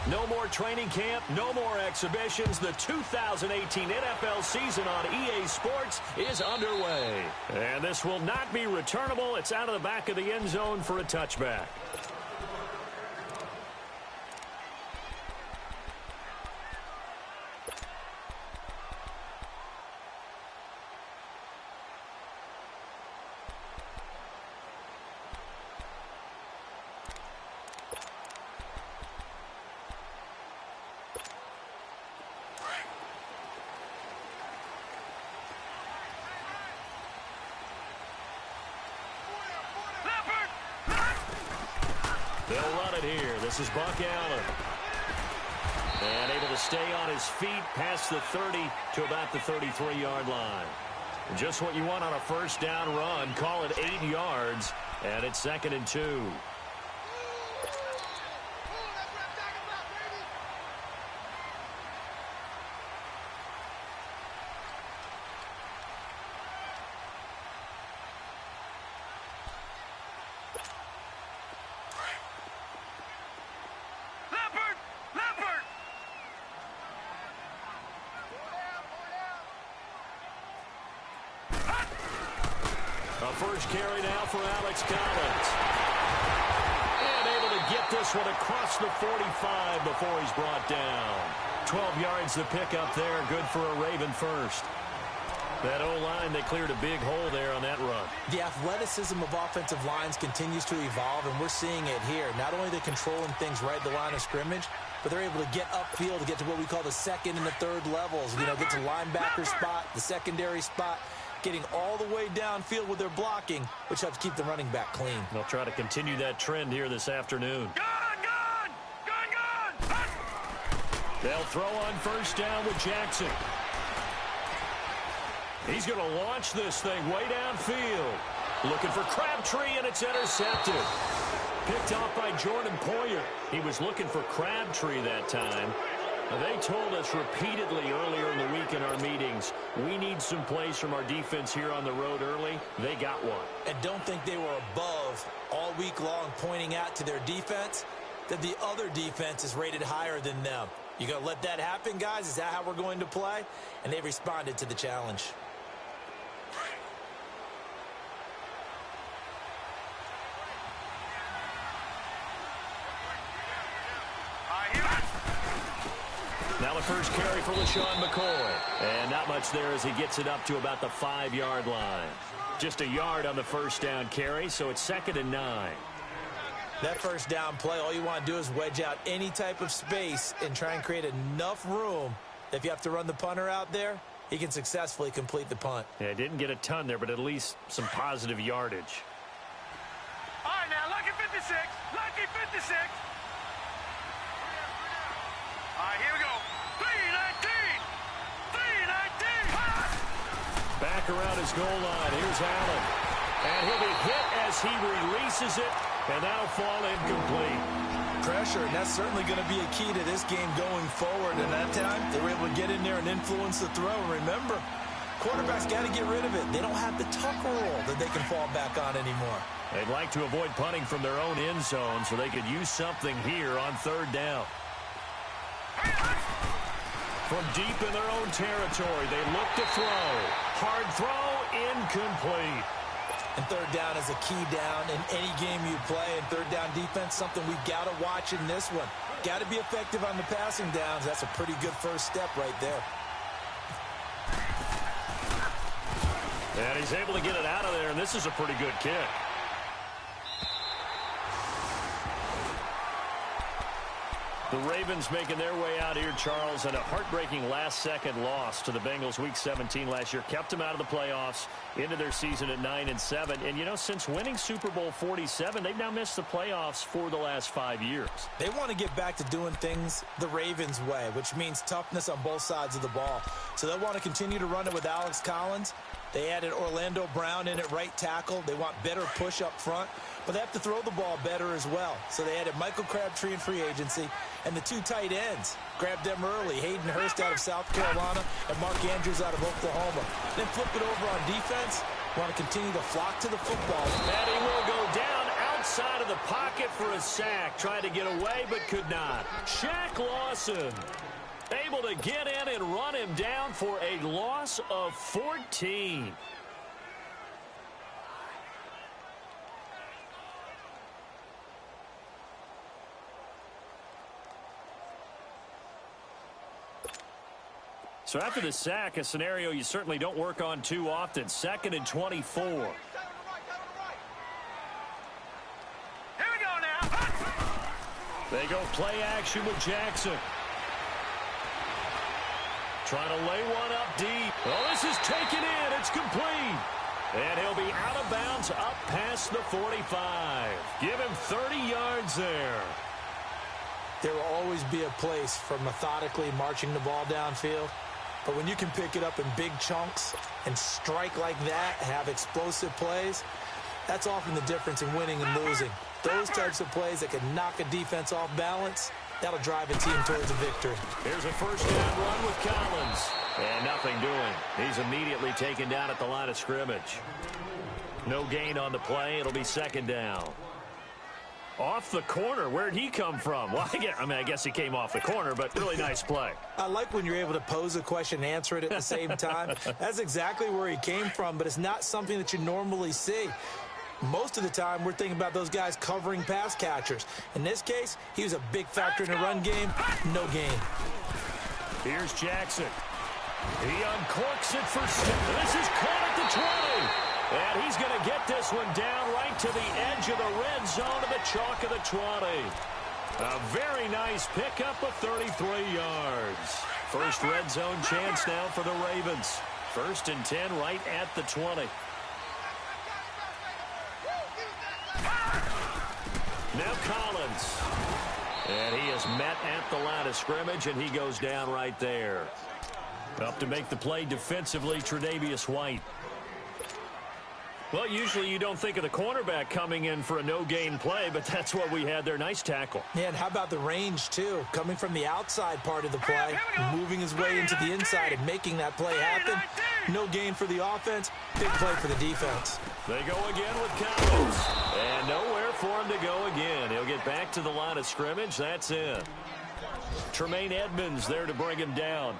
No more training camp, no more exhibitions. The 2018 NFL season on EA Sports is underway. And this will not be returnable. It's out of the back of the end zone for a touchback. They'll run it here. This is Buck Allen. And able to stay on his feet past the 30 to about the 33-yard line. Just what you want on a first down run. Call it 8 yards. And it's 2nd and 2. First carry now for Alex Collins. And able to get this one across the 45 before he's brought down. 12 yards to pick up there. Good for a Raven first. That O-line, they cleared a big hole there on that run. The athleticism of offensive lines continues to evolve, and we're seeing it here. Not only are they controlling things right at the line of scrimmage, but they're able to get upfield to get to what we call the second and the third levels. You know, get to linebacker spot, the secondary spot, getting all the way downfield with their blocking, which helps keep the running back clean. They'll try to continue that trend here this afternoon. They'll throw on first down with Jackson. He's going to launch this thing way downfield. Looking for Crabtree, and it's intercepted. Picked off by Jordan Poyer. He was looking for Crabtree that time. They told us repeatedly earlier in the week in our meetings, we need some plays from our defense here on the road early. They got one. And don't think they were above all week long pointing out to their defense that the other defense is rated higher than them. You going to let that happen, guys? Is that how we're going to play? And they responded to the challenge. Now the first carry for LaShawn McCoy. And not much there as he gets it up to about the 5-yard line. Just a yard on the first down carry, so it's 2nd and 9. That first down play, all you want to do is wedge out any type of space and try and create enough room that if you have to run the punter out there, he can successfully complete the punt. Yeah, didn't get a ton there, but at least some positive yardage. All right, now, lucky 56. Lucky 56. All right, here we go. 319. 319. Back around his goal line. Here's Allen. And he'll be hit as he releases it, and that'll fall incomplete. Pressure, and that's certainly going to be a key to this game going forward. And that time, they were able to get in there and influence the throw. Remember, quarterbacks got to get rid of it. They don't have the tuck rule that they can fall back on anymore. They'd like to avoid punting from their own end zone so they could use something here on third down. From deep in their own territory, they look to throw. Hard throw, incomplete. And third down is a key down in any game you play. And third down defense, something we've got to watch in this one. Got to be effective on the passing downs. That's a pretty good first step right there. And he's able to get it out of there, and this is a pretty good kick. The Ravens making their way out here, Charles, and a heartbreaking last-second loss to the Bengals Week 17 last year. Kept them out of the playoffs into their season at 9-7. And, you know, since winning Super Bowl 47, they've now missed the playoffs for the last 5 years. They want to get back to doing things the Ravens way, which means toughness on both sides of the ball. So they'll want to continue to run it with Alex Collins. They added Orlando Brown in at right tackle. They want better push up front, but they have to throw the ball better as well. So they added Michael Crabtree in free agency, and the two tight ends. Grabbed them early. Hayden Hurst out of South Carolina and Mark Andrews out of Oklahoma. Then flip it over on defense. Want to continue to flock to the football. And he will go down outside of the pocket for a sack. Tried to get away but could not. Shaq Lawson able to get in and run him down for a loss of 14. So after the sack, a scenario you certainly don't work on too often. 2nd and 24. Here we go now. They go play action with Jackson. Trying to lay one up deep. Oh, this is taken in. It's complete. And he'll be out of bounds up past the 45. Give him 30 yards there. There will always be a place for methodically marching the ball downfield. But when you can pick it up in big chunks and strike like that, have explosive plays, that's often the difference in winning and losing. Those types of plays that can knock a defense off balance, that'll drive a team towards a victory. Here's a first down run with Collins. And nothing doing. He's immediately taken down at the line of scrimmage. No gain on the play. It'll be 2nd down. Off the corner. Where'd he come from? Well, I guess he came off the corner, but really nice play. I like when you're able to pose a question and answer it at the same time. That's exactly where he came from, but it's not something that you normally see. Most of the time, we're thinking about those guys covering pass catchers. In this case, he was a big factor in the run game. No gain. Here's Jackson. He uncorks it for six. This is caught at the 20. And he's going to get this one down right to the edge of the red zone to the chalk of the 20. A very nice pickup of 33 yards. First red zone chance now for the Ravens. 1st and 10 right at the 20. Now Collins. And he is met at the line of scrimmage, and he goes down right there. Up to make the play defensively, Tre'Davious White. Well, usually you don't think of the cornerback coming in for a no-gain play, but that's what we had there. Nice tackle. Yeah, and how about the range, too? Coming from the outside part of the play, moving his way into the inside and making that play happen. No gain for the offense, big play for the defense. They go again with Collins. And nowhere for him to go again. He'll get back to the line of scrimmage. That's it. Tremaine Edmonds there to bring him down.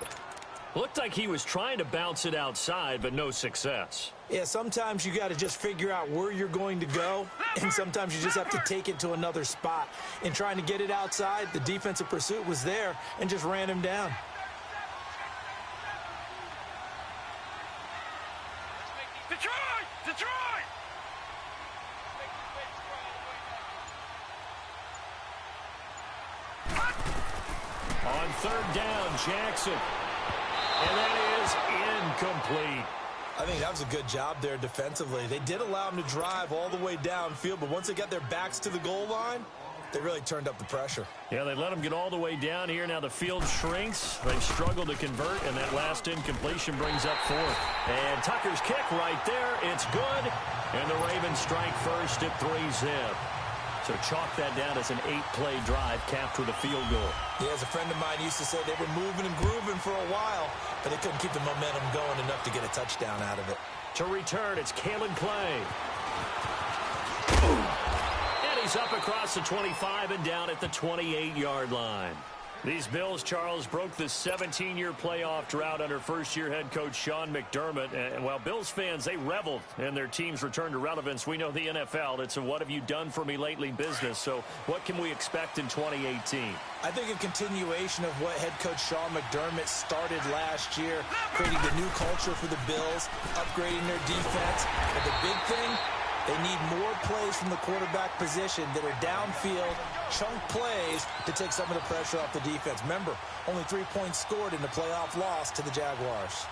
Looked like he was trying to bounce it outside, but no success. Yeah, sometimes you got to just figure out where you're going to go, and sometimes you just have to take it to another spot. In trying to get it outside, the defensive pursuit was there and just ran him down. Detroit! Detroit! On 3rd down, Jackson. And that is incomplete. I think that was a good job there defensively. They did allow him to drive all the way downfield, but once they got their backs to the goal line, they really turned up the pressure. Yeah, they let him get all the way down here. Now the field shrinks. They've struggled to convert, and that last incompletion brings up 4th. And Tucker's kick right there. It's good. And the Ravens strike first at 3-zip. So chalk that down as an 8-play drive capped with a field goal. Yeah, as a friend of mine used to say, they were moving and grooving for a while, but they couldn't keep the momentum going enough to get a touchdown out of it. To return, it's Kalen Clay. And he's up across the 25 and down at the 28-yard line. These Bills, Charles, broke the 17-year playoff drought under first-year head coach Sean McDermott. And while Bills fans, they reveled in their team's return to relevance, we know the NFL, it's a what have you done for me lately business. So what can we expect in 2018? I think a continuation of what head coach Sean McDermott started last year, creating the new culture for the Bills, upgrading their defense. But the big thing, they need more plays from the quarterback position that are downfield, chunk plays to take some of the pressure off the defense. Remember, only 3 points scored in the playoff loss to the Jaguars.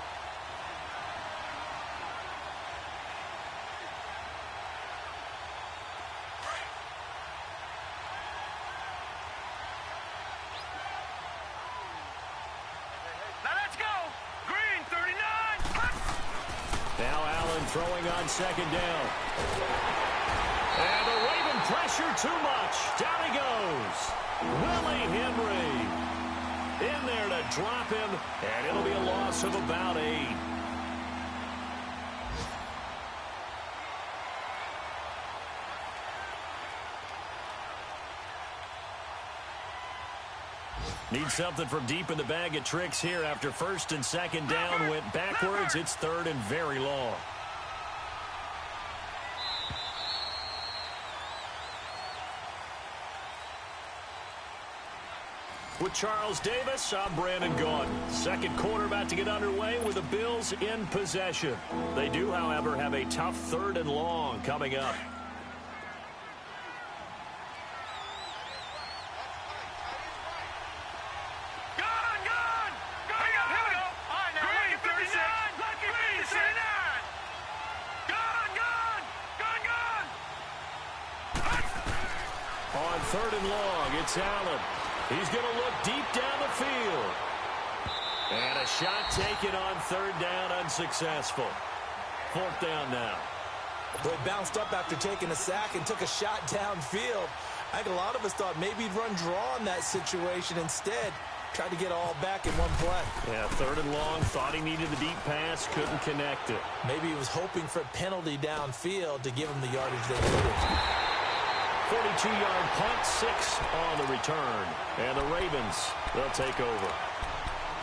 Now let's go! Green, 39! Now Allen throwing on 2nd down. And the Raven pressure too much. Down he goes. Willie Henry in there to drop him, and it'll be a loss of about 8. Need something from deep in the bag of tricks here after first and second down went backwards. It's third and very long. With Charles Davis, I'm Brandon Gaudin. Second quarter about to get underway with the Bills in possession. They do, however, have a tough third and long coming up. On third and long, it's Allen. He's going to look deep down the field. And a shot taken on third down, unsuccessful. Fourth down now. He bounced up after taking a sack and took a shot downfield. I think a lot of us thought maybe he'd run draw in that situation. Instead, tried to get all back in one play. Yeah, third and long, thought he needed the deep pass, couldn't connect it. Maybe he was hoping for a penalty downfield to give him the yardage they needed. 42-yard punt, 6 on the return. And the Ravens, they'll take over.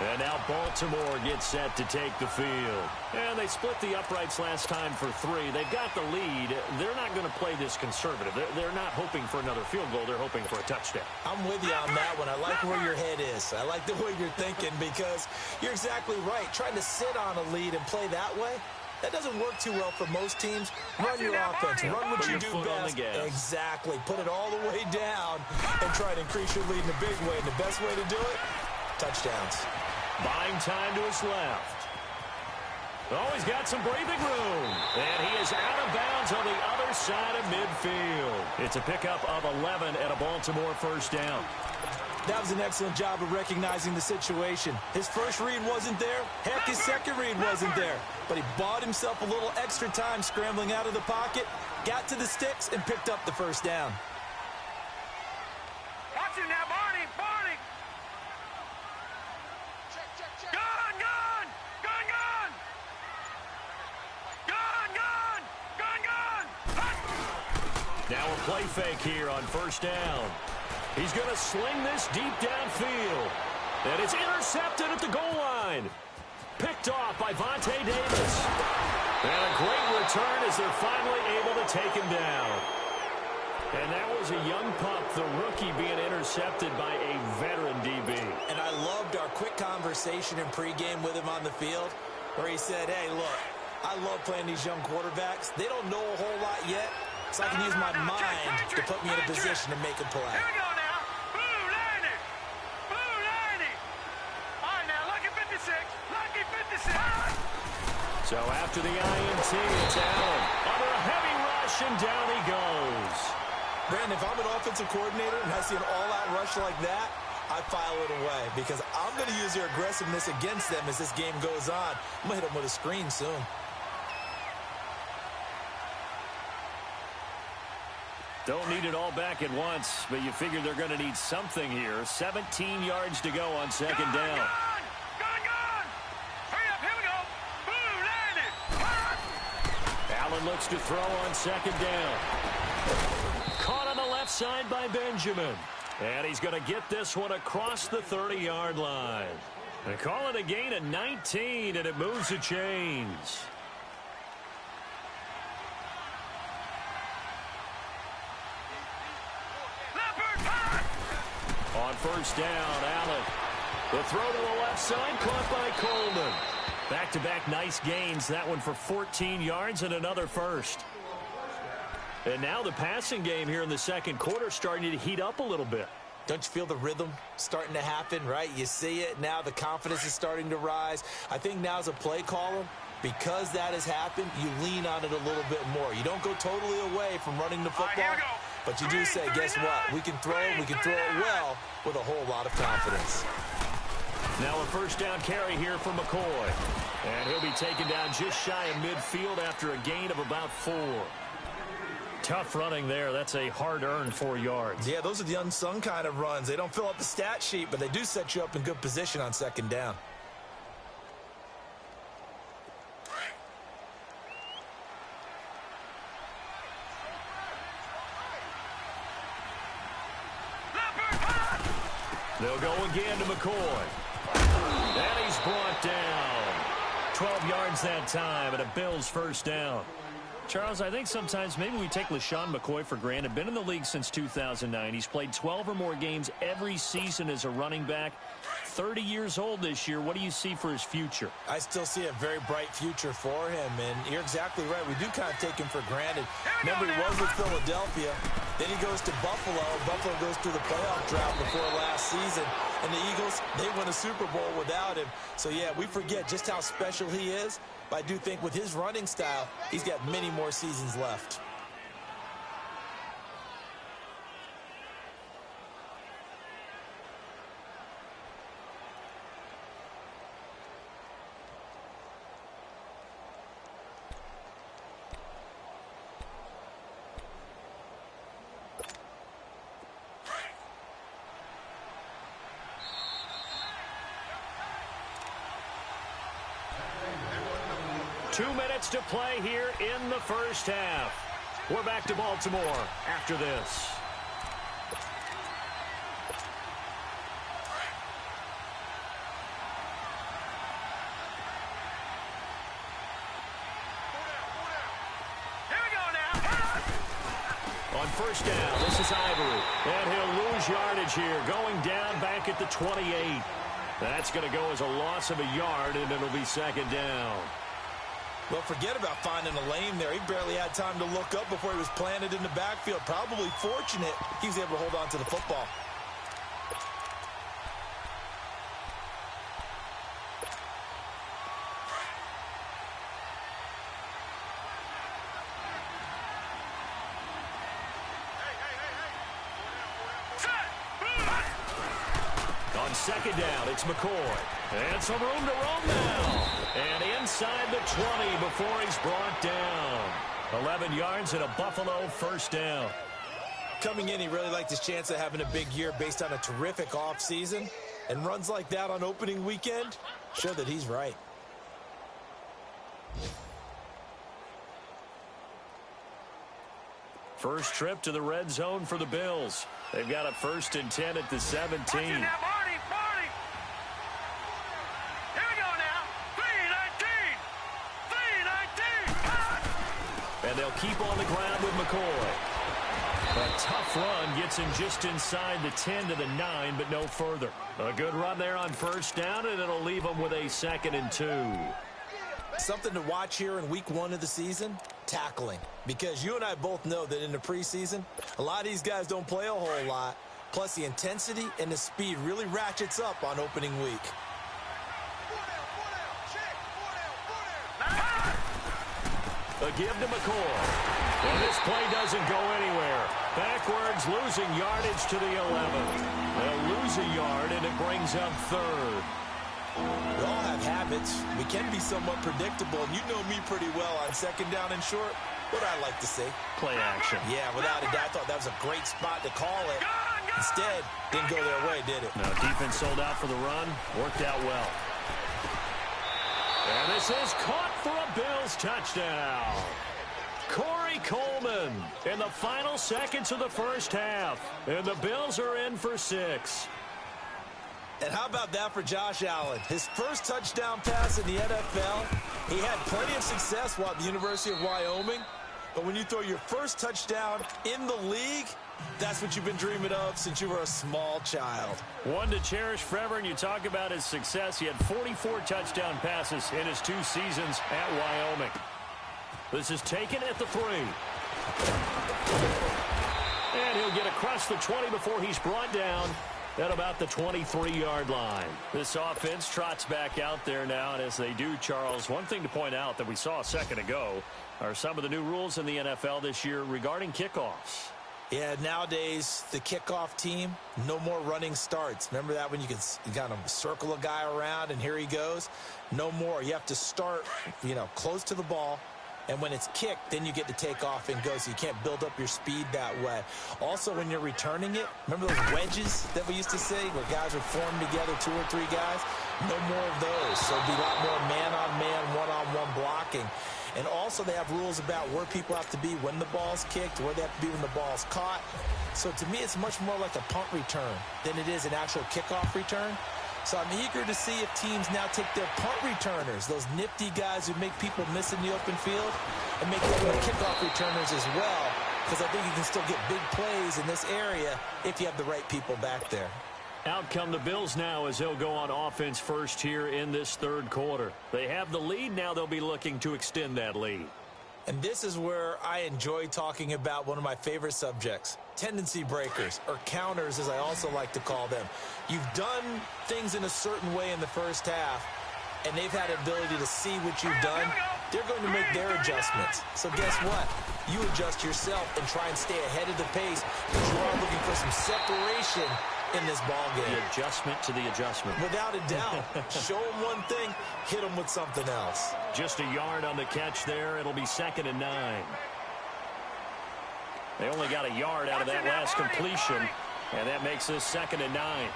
And now Baltimore gets set to take the field. And they split the uprights last time for 3. They've got the lead. They're not going to play this conservative. They're not hoping for another field goal. They're hoping for a touchdown. I'm with you on that one. I like where your head is. I like the way you're thinking because you're exactly right. Trying to sit on a lead and play that way, that doesn't work too well for most teams. Run your offense. Run what you do best. Exactly. Put it all the way down and try to increase your lead in a big way. And the best way to do it, touchdowns. Buying time to his left. Oh, he's got some breathing room. And he is out of bounds on the other side of midfield. It's a pickup of 11 and a Baltimore first down. That was an excellent job of recognizing the situation. His first read wasn't there. Heck, his second read wasn't there. But he bought himself a little extra time scrambling out of the pocket, got to the sticks, and picked up the first down. Watch him now, Barney! Barney! Gun! Gun! Gun! Gun! Gun! Gun! Gun! Gun! Now a play fake here on first down. He's going to sling this deep downfield. And it's intercepted at the goal line. Picked off by Vontae Davis. And a great return as they're finally able to take him down. And that was a young pup, the rookie, being intercepted by a veteran DB. And I loved our quick conversation in pregame with him on the field where he said, hey, look, I love playing these young quarterbacks. They don't know a whole lot yet, so I can use my mind to put me in a position to make a play. Here we go now. Blue Lanny. Blue Lanny. All right, now, lucky 56. Lucky 56. So after the INT, it's Allen. Under a heavy rush, and down he goes. Brandon, if I'm an offensive coordinator and I see an all-out rush like that, I file it away because I'm going to use their aggressiveness against them as this game goes on. I'm going to hit them with a screen soon. Don't need it all back at once, but you figure they're going to need something here. 17 yards to go on second down. Gun! Hurry up, here we go. Blue Lanny. Allen looks to throw on second down. Caught on the left side by Benjamin. And he's going to get this one across the 30-yard line. They call it a gain of 19, and it moves the chains. On first down, Allen. The throw to the left side, caught by Coleman. Back-to-back nice gains. That one for 14 yards and another first. And now the passing game here in the second quarter starting to heat up a little bit. Don't you feel the rhythm starting to happen, right? You see it. Now the confidence is starting to rise. I think now as a play caller, because that has happened, you lean on it a little bit more. You don't go totally away from running the football, but you do say, guess what? We can throw it. We can throw it well with a whole lot of confidence. Now a first down carry here for McCoy. And he'll be taken down just shy of midfield after a gain of about 4. Tough running there. That's a hard-earned 4 yards. Yeah, those are the unsung kind of runs. They don't fill up the stat sheet, but they do set you up in good position on second down. They'll go again to McCoy. And he's brought down. 12 yards that time and a Bills first down. Charles, I think sometimes maybe we take LeSean McCoy for granted. Been in the league since 2009. He's played 12 or more games every season as a running back. 30 years old this year. What do you see for his future? I still see a very bright future for him, and you're exactly right. We do kind of take him for granted. Remember, he was with Philadelphia. Then he goes to Buffalo. Buffalo goes through the playoff drought before last season. And the Eagles, they win a Super Bowl without him. So, yeah, we forget just how special he is. But I do think with his running style, he's got many more seasons left. To play here in the first half. We're back to Baltimore after this. Here we go now. On first down, this is Ivory. And he'll lose yardage here, going down back at the 28. That's going to go as a loss of a yard, and it'll be second down. Well, forget about finding a lane there. He barely had time to look up before he was planted in the backfield. Probably fortunate he was able to hold on to the football. On second down, it's McCoy. And some room to roam now. And inside the 20 before he's brought down. 11 yards and a Buffalo first down. Coming in, he really liked his chance of having a big year based on a terrific offseason. And runs like that on opening weekend show that he's right. First trip to the red zone for the Bills. They've got a 1st and 10 at the 17. Watch it now, Marty, Marty. Here we go now. 3-19. 3-19. And they'll keep on the ground with McCoy. A tough run gets him just inside the 10 to the 9, but no further. A good run there on first down, and it'll leave him with a 2nd and 2. Something to watch here in week 1 of the season, tackling. Because you and I both know that in the preseason, a lot of these guys don't play a whole lot. Plus, the intensity and the speed really ratchets up on opening week. A give to McCoy. And this play doesn't go anywhere. Backwards, losing yardage to the 11. They'll lose a yard, and it brings up 3rd. We all have habits. We can be somewhat predictable, and you know me pretty well on second down and short. What I like to say. Play action. Yeah, without a doubt, I thought that was a great spot to call it. Instead, didn't go their way, did it? No, defense sold out for the run. Worked out well. And this is caught for a Bills touchdown. Corey Coleman in the final seconds of the first half. And the Bills are in for 6. And how about that for Josh Allen? His first touchdown pass in the NFL. He had plenty of success while at the University of Wyoming. But when you throw your first touchdown in the league, that's what you've been dreaming of since you were a small child. One to cherish forever, and you talk about his success. He had 44 touchdown passes in his 2 seasons at Wyoming. This is taken at the 3. And he'll get across the 20 before he's brought down at about the 23-yard line. This offense trots back out there now, and as they do, Charles, one thing to point out that we saw a second ago are some of the new rules in the NFL this year regarding kickoffs. Yeah, nowadays, the kickoff team, no more running starts. Remember that when you kind of circle a guy around and here he goes? No more. You have to start, close to the ball. And when it's kicked, then you get to take off and go, so you can't build up your speed that way. Also, when you're returning it, remember those wedges that we used to say where guys would form together, 2 or 3 guys? No more of those. So it'll be a lot more man-on-man, one-on-one blocking. And also they have rules about where people have to be when the ball's kicked, where they have to be when the ball's caught. So to me, it's much more like a punt return than it is an actual kickoff return. So I'm eager to see if teams now take their punt returners, those nifty guys who make people miss in the open field, and make them their kickoff returners as well, because I think you can still get big plays in this area if you have the right people back there. Out come the Bills now as they'll go on offense first here in this third quarter. They have the lead. Now they'll be looking to extend that lead. And this is where I enjoy talking about one of my favorite subjects, tendency breakers, or counters as I also like to call them. You've done things in a certain way in the first half, and they've had an ability to see what you've done. They're going to make their adjustments. So guess what? You adjust yourself and try and stay ahead of the pace, because you are looking for some separation in this ball game. The adjustment to the adjustment. Without a doubt. Show them one thing, hit them with something else. Just a yard on the catch there. It'll be 2nd and 9. They only got a yard out of that last completion, and that makes this 2nd and 9.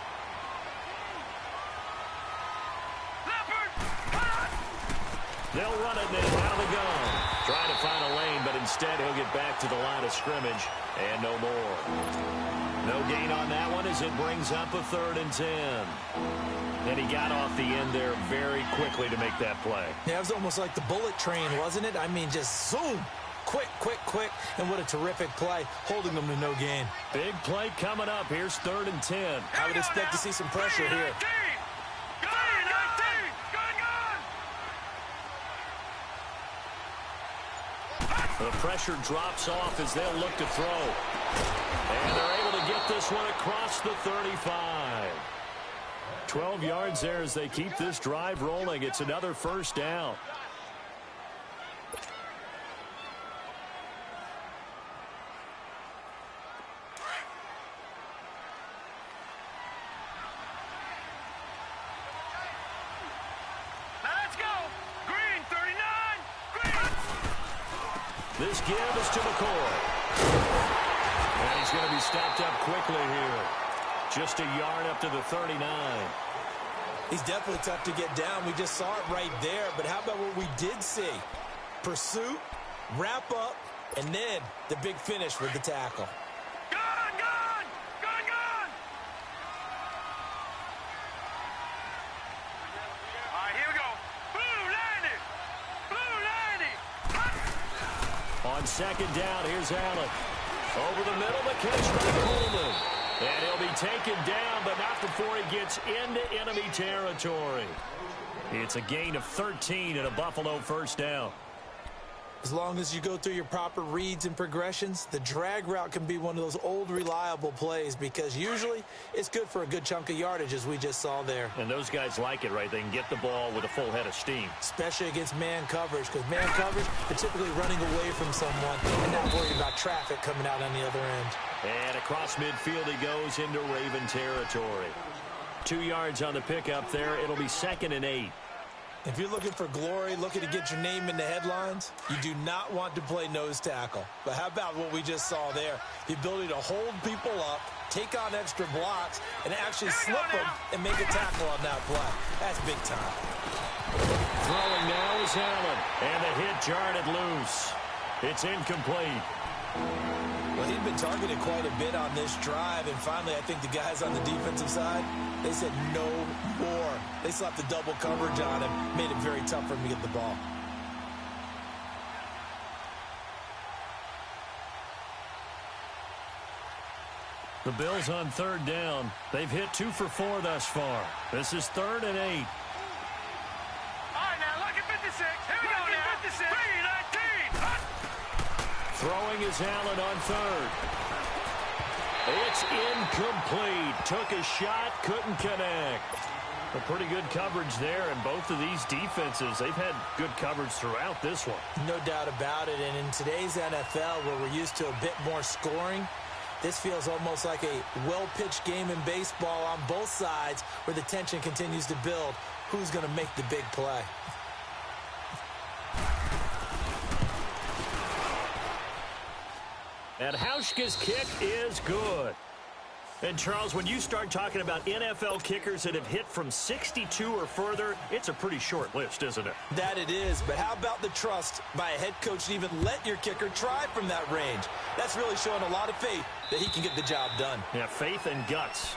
They'll run it then out of the gun. Trying to find a lane, but instead he'll get back to the line of scrimmage, and no more. No gain on that one as it brings up a 3rd and 10. And he got off the end there very quickly to make that play. Yeah, it was almost like the bullet train, wasn't it? I mean, just zoom. Quick, quick, quick. And what a terrific play, holding them to no gain. Big play coming up. Here's 3rd and 10. I would expect to see some pressure here. The pressure drops off as they'll look to throw. And they're able to get this one across the 35. 12 yards there as they keep this drive rolling. It's another first down. Let's go. Green, 39. Green. This give is to McCoy. And he's going to be stopped up quickly here. Just a yard up to the 39. He's definitely tough to get down. We just saw it right there. But how about what we did see? Pursuit, wrap up, and then the big finish with the tackle. Gun, gun, gun, gun. All right, here we go. Blue 90. On 2nd down, here's Allen. Over the middle, the catch by Coleman. And he'll be taken down, but not before he gets into enemy territory. It's a gain of 13 and a Buffalo first down. As long as you go through your proper reads and progressions, the drag route can be one of those old reliable plays, because usually it's good for a good chunk of yardage, as we just saw there. And those guys like it, right? They can get the ball with a full head of steam. Especially against man coverage, because man coverage, they're typically running away from someone and not worried about traffic coming out on the other end. And across midfield he goes into Raven territory. 2 yards on the pickup there. It'll be 2nd and 8. If you're looking for glory, looking to get your name in the headlines, you do not want to play nose tackle. But how about what we just saw there? The ability to hold people up, take on extra blocks, and actually slip them and make a tackle on that play. That's big time. Throwing now is Allen. And the hit jarred it loose. It's incomplete. Well, he'd been targeted quite a bit on this drive, and finally I think the guys on the defensive side, they said no more. They slapped the double coverage on him, made it very tough for him to get the ball. The Bills on 3rd down. They've hit 2 for 4 thus far. This is 3rd and 8. All right, now look at 56. Here we go now. 56. 319. Hut. Throwing is Allen on 3rd. It's incomplete. Took a shot, couldn't connect. A pretty good coverage there, and both of these defenses, they've had good coverage throughout this one. No doubt about it, and in today's NFL, where we're used to a bit more scoring, this feels almost like a well-pitched game in baseball on both sides, where the tension continues to build. Who's going to make the big play? And Hauschka's kick is good. And, Charles, when you start talking about NFL kickers that have hit from 62 or further, it's a pretty short list, isn't it? That it is, but how about the trust by a head coach to even let your kicker try from that range? That's really showing a lot of faith that he can get the job done. Yeah, faith and guts.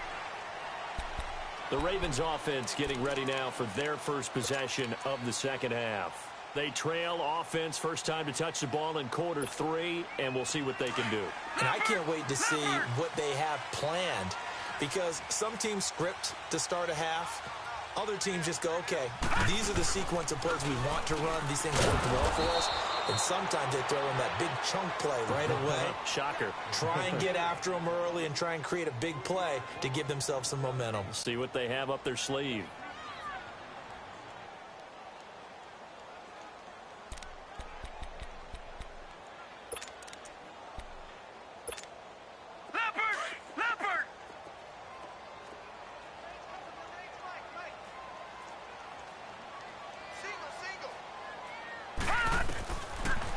The Ravens offense getting ready now for their first possession of the second half. They trail offense, first time to touch the ball in quarter 3, and we'll see what they can do. And I can't wait to see what they have planned, because some teams script to start a half. Other teams just go, okay, these are the sequence of plays we want to run. These things work well for us. And sometimes they throw in that big chunk play right away. Shocker. Try and get after them early and try and create a big play to give themselves some momentum. See what they have up their sleeve.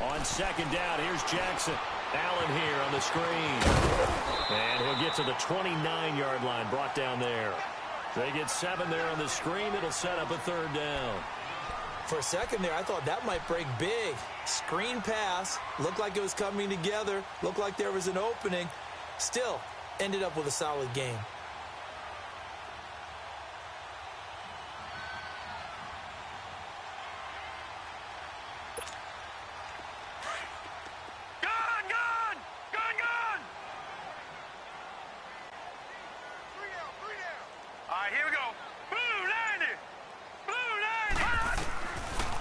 On second down, here's Jackson. Allen here on the screen. And he'll get to the 29-yard line, brought down there. They get 7 there on the screen. It'll set up a third down. For a second there, I thought that might break big. Screen pass. Looked like it was coming together. Looked like there was an opening. Still, ended up with a solid game.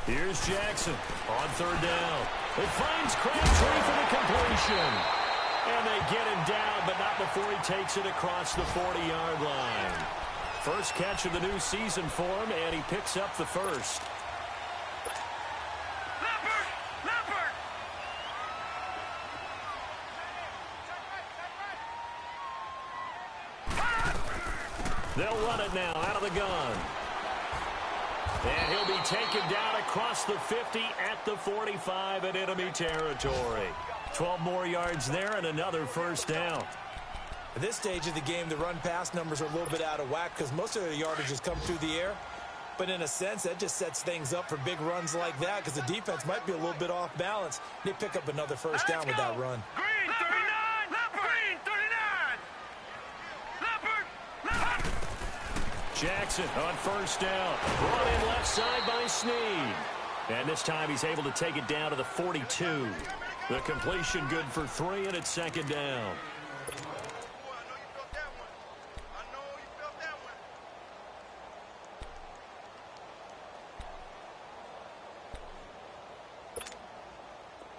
Here's Jackson on third down. It finds Crabtree for the completion. And they get him down, but not before he takes it across the 40-yard line. First catch of the new season for him, and he picks up the first. Leopard! They'll run it now out of the gun. And he'll be taken down across the 50 at the 45 in enemy territory. 12 more yards there and another first down. At this stage of the game, the run-pass numbers are a little bit out of whack because most of their yardage has come through the air. But in a sense, that just sets things up for big runs like that because the defense might be a little bit off balance. They pick up another first down with that run. Green 39! Green 39! Leopard! Jackson on first down. Brought in left side by Snead. And this time he's able to take it down to the 42. The completion good for 3, and it's second down.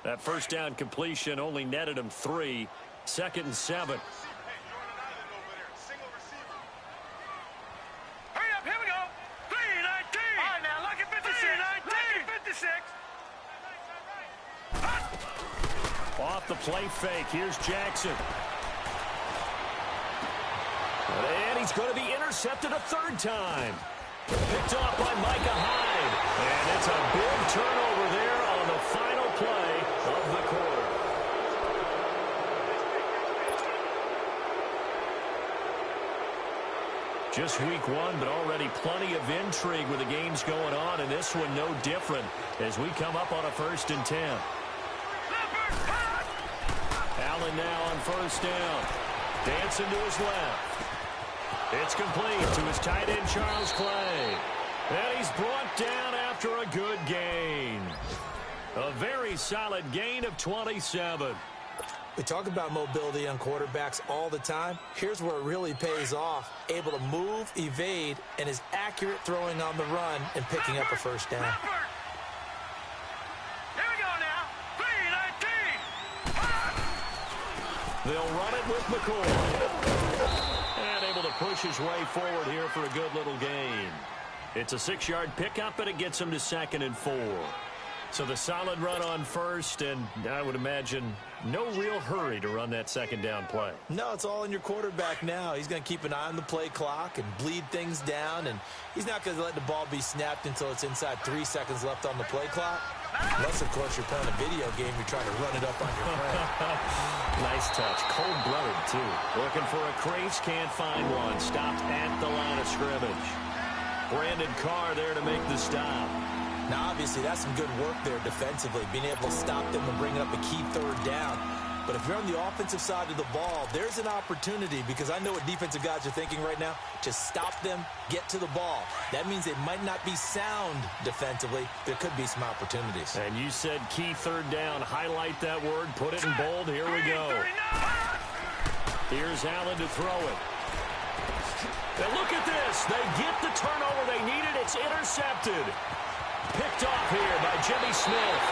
That first down completion only netted him 3. 2nd and 7. Off the play fake, here's Jackson. And he's going to be intercepted a third time. Picked off by Micah Hyde. And it's a big turnover there on the final play of the quarter. Just week 1, but already plenty of intrigue with the games going on, and this one no different as we come up on a 1st and 10. Allen now on first down. Dancing to his left. It's complete to his tight end, Charles Clay. And he's brought down after a good gain. A very solid gain of 27. We talk about mobility on quarterbacks all the time. Here's where it really pays off. Able to move, evade, and is accurate throwing on the run and picking up a first down. Here we go now. 3-19. They'll run it with McCoy. And able to push his way forward here for a good little gain. It's a 6-yard pickup, and it gets him to 2nd and 4. So the solid run on first, and I would imagine no real hurry to run that second down play. No, it's all in your quarterback now. He's going to keep an eye on the play clock and bleed things down, and he's not going to let the ball be snapped until it's inside 3 seconds left on the play clock. Unless, of course, you're playing a video game, you're trying to run it up on your friend. Nice touch. Cold-blooded, too. Looking for a crease, can't find one. Stopped at the line of scrimmage. Brandon Carr there to make the stop. Now, obviously, that's some good work there defensively, being able to stop them and bring up a key third down. But if you're on the offensive side of the ball, there's an opportunity, because I know what defensive guys are thinking right now. Just stop them, get to the ball. That means they might not be sound defensively. There could be some opportunities. And you said key third down. Highlight that word. Put it in bold. Here we go. Here's Allen to throw it. And look at this. They get the turnover they needed. It's intercepted. Picked off here by Jimmy Smith.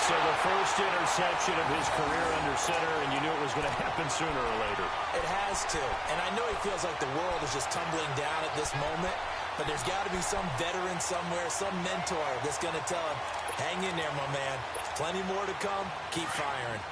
So the first interception of his career under center, and you knew it was going to happen sooner or later. It has to. And I know he feels like the world is just tumbling down at this moment, but there's got to be some veteran somewhere, some mentor that's going to tell him, hang in there, my man. Plenty more to come. Keep firing.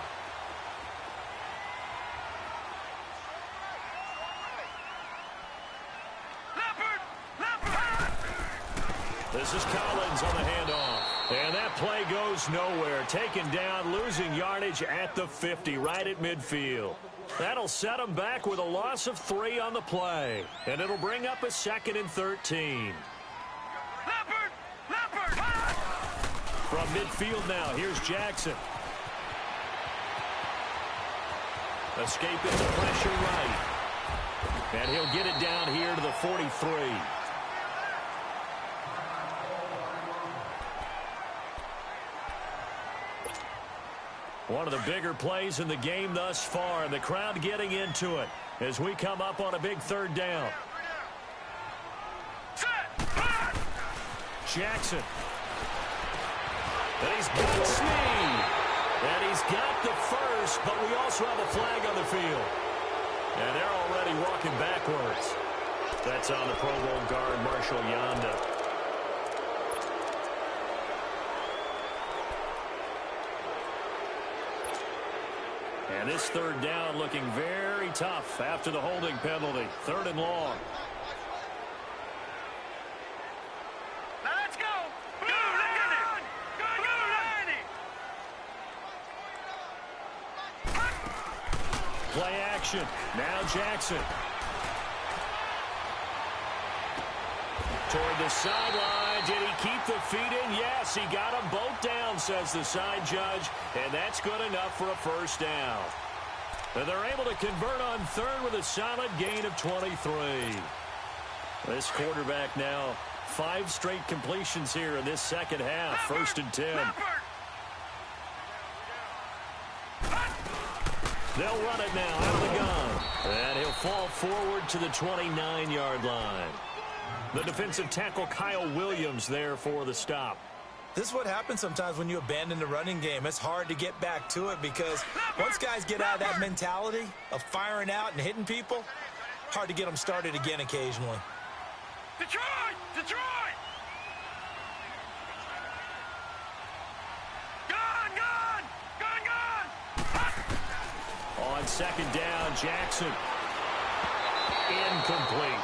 This is Collins on the handoff. And that play goes nowhere. Taken down, losing yardage at the 50, right at midfield. That'll set them back with a loss of 3 on the play. And it'll bring up a 2nd and 13. From midfield now, here's Jackson. Escaping the pressure right. And he'll get it down here to the 43. One of the bigger plays in the game thus far, and the crowd getting into it as we come up on a big 3rd down. Jackson. And he's got Snead. And he's got the first, but we also have a flag on the field. And they're already walking backwards. That's on the Pro Bowl guard, Marshall Yanda. And this 3rd down looking very tough after the holding penalty. 3rd and long. Now let's go. Go, Lanny. Go, Lanny. Play action. Now Jackson. Toward the sideline. Did he keep the feet in? Yes, he got them both down, says the side judge. And that's good enough for a 1st down. And they're able to convert on 3rd with a solid gain of 23. This quarterback now 5 straight completions here in this 2nd half. 1st and 10. They'll run it now out of the gun. And he'll fall forward to the 29-yard line. The defensive tackle Kyle Williams there for the stop. This is what happens sometimes when you abandon the running game. It's hard to get back to it because once guys get out of that mentality of firing out and hitting people, hard to get them started again occasionally. Detroit! Detroit! Gone! On 2nd down, Jackson. Incomplete.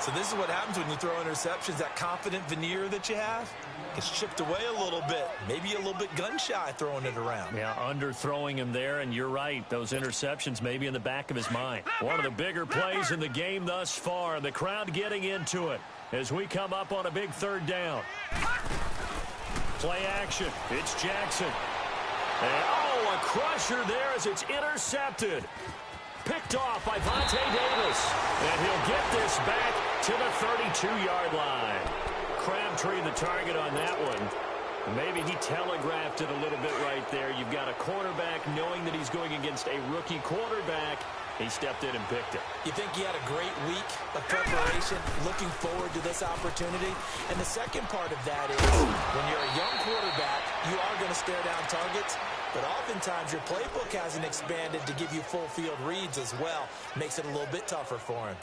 So this is what happens when you throw interceptions. That confident veneer that you have gets chipped away a little bit. Maybe a little bit gun-shy throwing it around. Yeah, underthrowing him there, and you're right. Those interceptions may be in the back of his mind. One of the bigger plays in the game thus far. The crowd getting into it as we come up on a big 3rd down. Play action. It's Jackson. And, a crusher there as it's intercepted. Picked off by Vontae Davis. And he'll get this back to the 32-yard line. Crabtree the target on that one. Maybe he telegraphed it a little bit right there. You've got a quarterback knowing that he's going against a rookie quarterback. He stepped in and picked it. You think he had a great week of preparation, looking forward to this opportunity? And the second part of that is when you're a young quarterback, you are going to stare down targets, but oftentimes your playbook hasn't expanded to give you full field reads as well. Makes it a little bit tougher for him.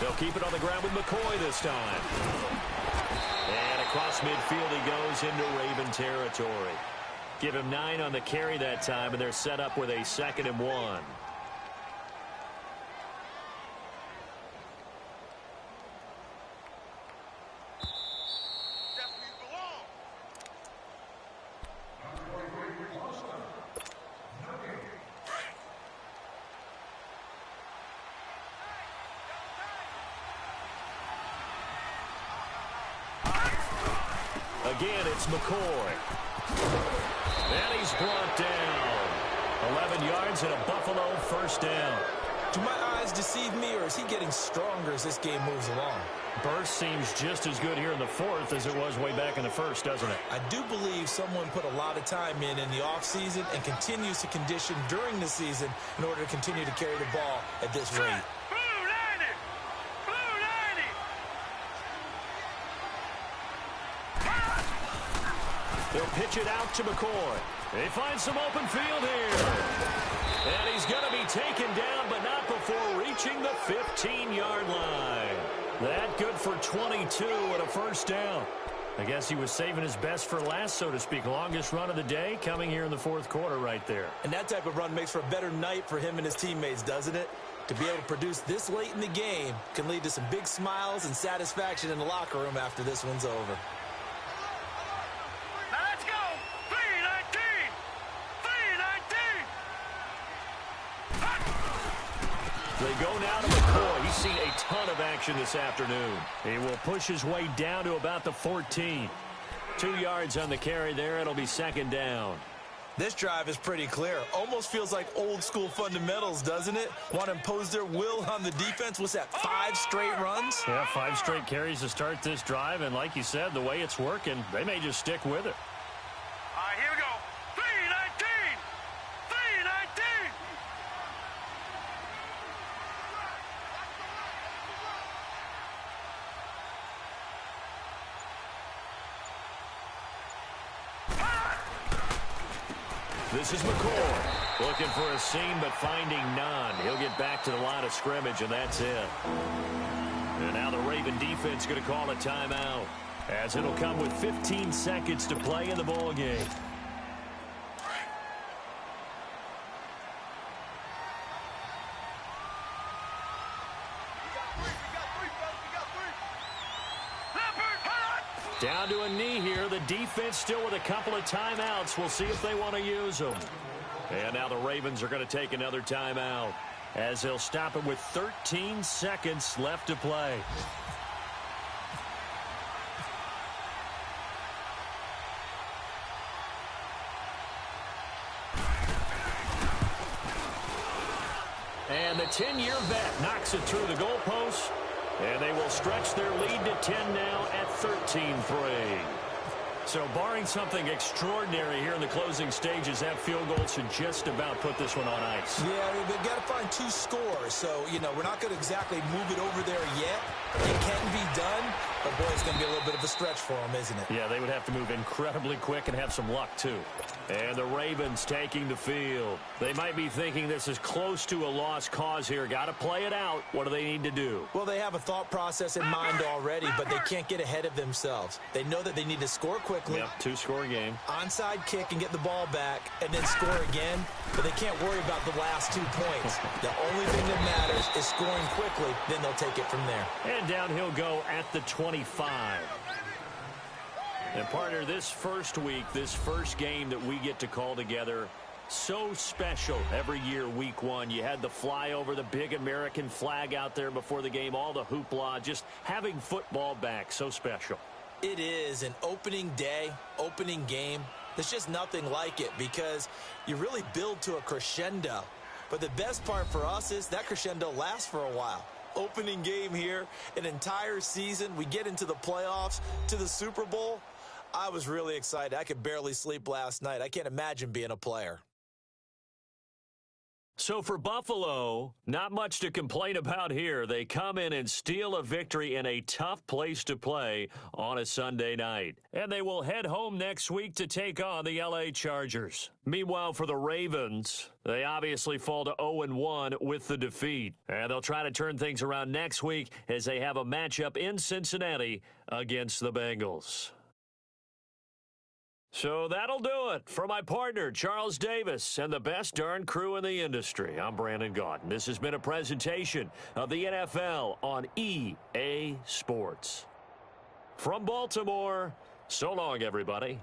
They'll keep it on the ground with McCoy this time. And across midfield he goes into Raven territory. Give him 9 on the carry that time, and they're set up with a 2nd and 1. Again, it's McCoy. And he's brought down. 11 yards and a Buffalo first down. Do my eyes deceive me, or is he getting stronger as this game moves along? Burst seems just as good here in the 4th as it was way back in the 1st, doesn't it? I do believe someone put a lot of time in the offseason and continues to condition during the season in order to continue to carry the ball at this rate. They'll pitch it out to McCoy. They find some open field here. And he's going to be taken down, but not before reaching the 15-yard line. That good for 22 and a first down. I guess he was saving his best for last, so to speak. Longest run of the day coming here in the 4th quarter right there. And that type of run makes for a better night for him and his teammates, doesn't it? To be able to produce this late in the game can lead to some big smiles and satisfaction in the locker room after this one's over. They go now to McCoy. He's seen a ton of action this afternoon. He will push his way down to about the 14. 2 yards on the carry there. It'll be 2nd down. This drive is pretty clear. Almost feels like old school fundamentals, doesn't it? Want to impose their will on the defense. What's that, 5 straight runs? Yeah, 5 straight carries to start this drive. And like you said, the way it's working, they may just stick with it. All right, here we go. 319! 319! This is McCoy. Looking for a seam, but finding none. He'll get back to the line of scrimmage, and that's it. And now the Raven defense going to call a timeout, as it'll come with 15 seconds to play in the ball game. Down to a knee here. The defense still with a couple of timeouts. We'll see if they want to use them. And now the Ravens are going to take another timeout, as they'll stop it with 13 seconds left to play. And the 10-year vet knocks it through the goalpost. And they will stretch their lead to 10 now at 13-3. So barring something extraordinary here in the closing stages, that field goal should just about put this one on ice. Yeah, they've got to find 2 scores. So, we're not going to exactly move it over there yet. It can be done, but boy, it's going to be a little bit of a stretch for them, isn't it? Yeah, they would have to move incredibly quick and have some luck, too. And the Ravens taking the field. They might be thinking this is close to a lost cause here. Got to play it out. What do they need to do? Well, they have a thought process in mind already, but they can't get ahead of themselves. They know that they need to score quickly. Yep, 2-score game. Onside kick and get the ball back, and then score again. But they can't worry about the last 2 points. The only thing that matters is scoring quickly. Then they'll take it from there. And down he'll go at the 25. And partner, this first week, this first game that we get to call together, so special every year, week 1. You had the flyover, the big American flag out there before the game, all the hoopla, just having football back, so special. It is an opening day, opening game. There's just nothing like it because you really build to a crescendo. But the best part for us is that crescendo lasts for a while. Opening game here, an entire season. We get into the playoffs, to the Super Bowl. I was really excited. I could barely sleep last night. I can't imagine being a player. So for Buffalo, not much to complain about here. They come in and steal a victory in a tough place to play on a Sunday night. And they will head home next week to take on the LA Chargers. Meanwhile, for the Ravens, they obviously fall to 0-1 with the defeat. And they'll try to turn things around next week as they have a matchup in Cincinnati against the Bengals. So that'll do it. For my partner, Charles Davis, and the best darn crew in the industry, I'm Brandon Gaudin. This has been a presentation of the NFL on EA Sports. From Baltimore, so long, everybody.